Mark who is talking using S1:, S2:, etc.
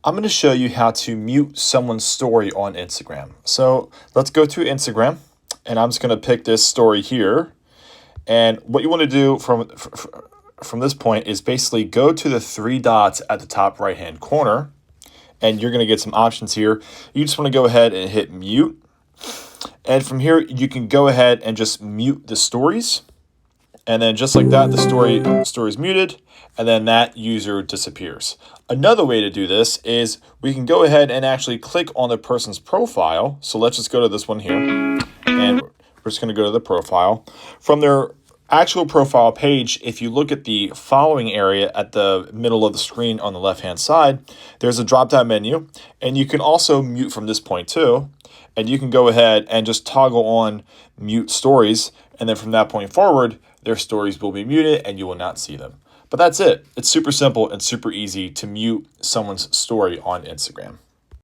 S1: I'm going to show you how to mute someone's story on Instagram. So let's go to Instagram, and I'm just going to pick this story here. And what you want to do from this point is basically go to the three dots at the top right hand corner, and you're going to get some options here. You just want to go ahead and hit mute. And from here, you can go ahead and just mute the stories. And then just like that, the story is muted, and then that user disappears. Another way to do this is we can go ahead and actually click on the person's profile. So let's just go to this one here, and we're just going to go to the profile. From their actual profile page, if you look at the following area at the middle of the screen on the left-hand side, there's a drop-down menu, and you can also mute from this point too. And you can go ahead and just toggle on mute stories, and then from that point forward, their stories will be muted and you will not see them. But that's it. It's super simple and super easy to mute someone's story on Instagram.